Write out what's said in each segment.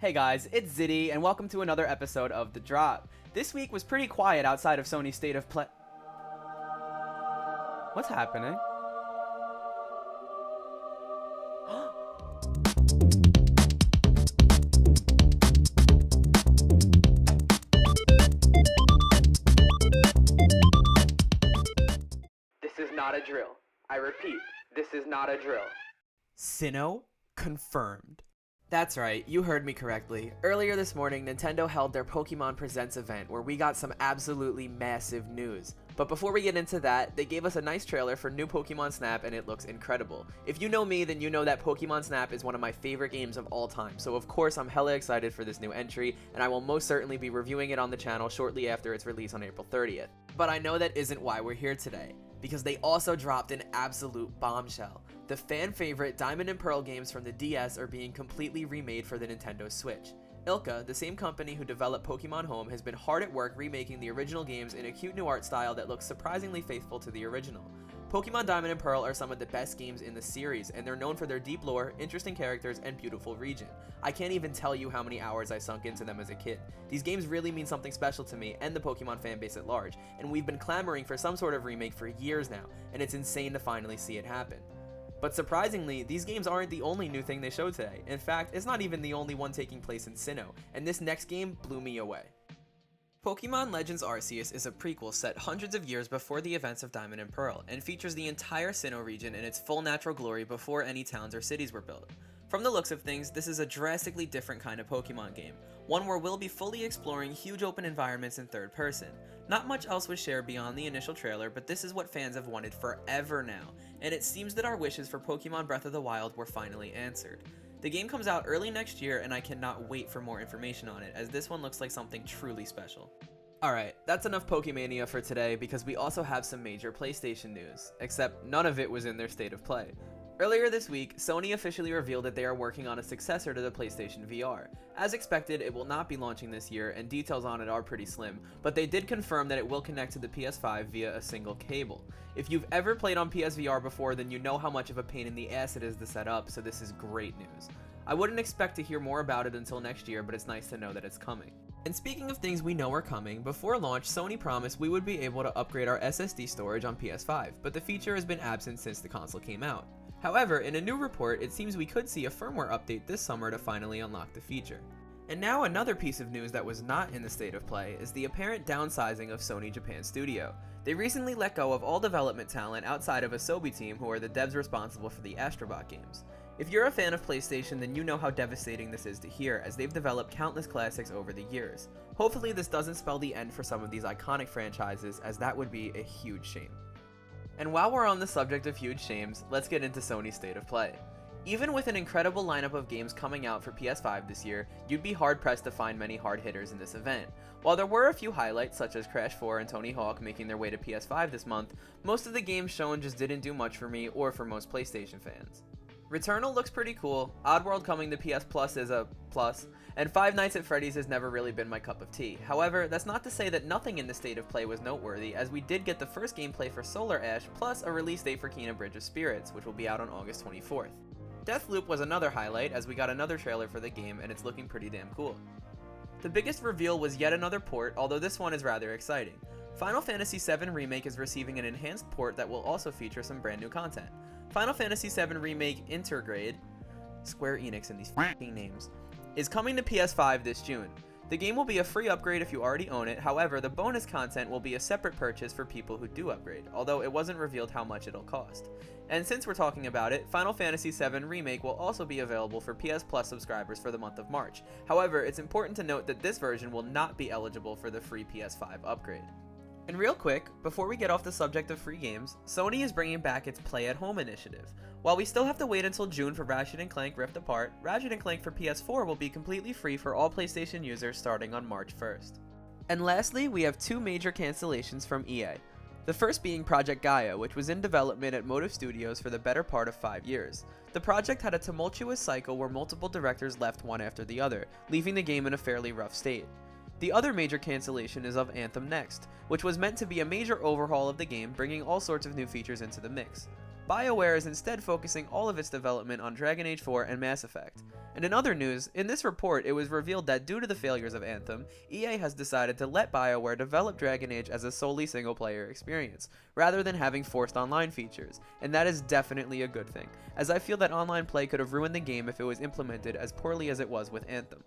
Hey guys, it's XYDI, and welcome to another episode of The Drop. This week was pretty quiet outside of Sony's State of Play. What's happening? This is not a drill. I repeat, this is not a drill. Sinnoh confirmed. That's right, you heard me correctly. Earlier this morning, Nintendo held their Pokemon Presents event where we got some absolutely massive news. But before we get into that, they gave us a nice trailer for new Pokemon Snap and it looks incredible. If you know me, then you know that Pokemon Snap is one of my favorite games of all time, so of course I'm hella excited for this new entry, and I will most certainly be reviewing it on the channel shortly after its release on April 30th. But I know that isn't why we're here today, because they also dropped an absolute bombshell. The fan favorite Diamond and Pearl games from the DS are being completely remade for the Nintendo Switch. ILCA, the same company who developed Pokemon Home, has been hard at work remaking the original games in a cute new art style that looks surprisingly faithful to the original. Pokemon Diamond and Pearl are some of the best games in the series, and they're known for their deep lore, interesting characters, and beautiful region. I can't even tell you how many hours I sunk into them as a kid. These games really mean something special to me and the Pokemon fanbase at large, and we've been clamoring for some sort of remake for years now, and it's insane to finally see it happen. But surprisingly, these games aren't the only new thing they showed today. In fact, it's not even the only one taking place in Sinnoh, and this next game blew me away. Pokemon Legends Arceus is a prequel set hundreds of years before the events of Diamond and Pearl, and features the entire Sinnoh region in its full natural glory before any towns or cities were built. From the looks of things, this is a drastically different kind of Pokemon game, one where we'll be fully exploring huge open environments in third person. Not much else was shared beyond the initial trailer, but this is what fans have wanted forever now, and it seems that our wishes for Pokemon Breath of the Wild were finally answered. The game comes out early next year, and I cannot wait for more information on it, as this one looks like something truly special. Alright, that's enough Pokemania for today, because we also have some major PlayStation news, except none of it was in their State of Play. Earlier this week, Sony officially revealed that they are working on a successor to the PlayStation VR. As expected, it will not be launching this year, and details on it are pretty slim, but they did confirm that it will connect to the PS5 via a single cable. If you've ever played on PSVR before, then you know how much of a pain in the ass it is to set up, so this is great news. I wouldn't expect to hear more about it until next year, but it's nice to know that it's coming. And speaking of things we know are coming, before launch, Sony promised we would be able to upgrade our SSD storage on PS5, but the feature has been absent since the console came out. However, in a new report, it seems we could see a firmware update this summer to finally unlock the feature. And now another piece of news that was not in the State of Play is the apparent downsizing of Sony Japan Studio. They recently let go of all development talent outside of Asobi Team, who are the devs responsible for the Astrobot games. If you're a fan of PlayStation, then you know how devastating this is to hear, as they've developed countless classics over the years. Hopefully this doesn't spell the end for some of these iconic franchises, as that would be a huge shame. And while we're on the subject of huge shames, let's get into Sony's State of Play. Even with an incredible lineup of games coming out for PS5 this year, you'd be hard-pressed to find many hard hitters in this event. While there were a few highlights such as Crash 4 and Tony Hawk making their way to PS5 this month, most of the games shown just didn't do much for me or for most PlayStation fans. Returnal looks pretty cool, Oddworld coming to PS Plus is a plus, and Five Nights at Freddy's has never really been my cup of tea. However, that's not to say that nothing in the State of Play was noteworthy, as we did get the first gameplay for Solar Ash, plus a release date for Kena Bridge of Spirits, which will be out on August 24th. Deathloop was another highlight, as we got another trailer for the game, and it's looking pretty damn cool. The biggest reveal was yet another port, although this one is rather exciting. Final Fantasy VII Remake is receiving an enhanced port that will also feature some brand new content. Final Fantasy VII Remake Intergrade, Square Enix in these f***ing names, is coming to PS5 this June. The game will be a free upgrade if you already own it, however the bonus content will be a separate purchase for people who do upgrade, although it wasn't revealed how much it'll cost. And since we're talking about it, Final Fantasy VII Remake will also be available for PS Plus subscribers for the month of March. However, it's important to note that this version will not be eligible for the free PS5 upgrade. And real quick, before we get off the subject of free games, Sony is bringing back its Play at Home initiative. While we still have to wait until June for Ratchet & Clank Rift Apart, Ratchet & Clank for PS4 will be completely free for all PlayStation users starting on March 1st. And lastly, we have two major cancellations from EA. The first being Project Gaia, which was in development at Motive Studios for the better part of 5 years. The project had a tumultuous cycle where multiple directors left one after the other, leaving the game in a fairly rough state. The other major cancellation is of Anthem Next, which was meant to be a major overhaul of the game, bringing all sorts of new features into the mix. BioWare is instead focusing all of its development on Dragon Age 4 and Mass Effect. And in other news, in this report it was revealed that due to the failures of Anthem, EA has decided to let BioWare develop Dragon Age as a solely single-player experience, rather than having forced online features, and that is definitely a good thing, as I feel that online play could have ruined the game if it was implemented as poorly as it was with Anthem.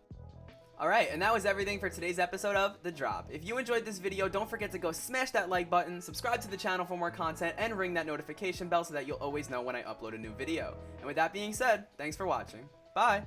Alright, and that was everything for today's episode of The Drop. If you enjoyed this video, don't forget to go smash that like button, subscribe to the channel for more content, and ring that notification bell so that you'll always know when I upload a new video. And with that being said, thanks for watching. Bye!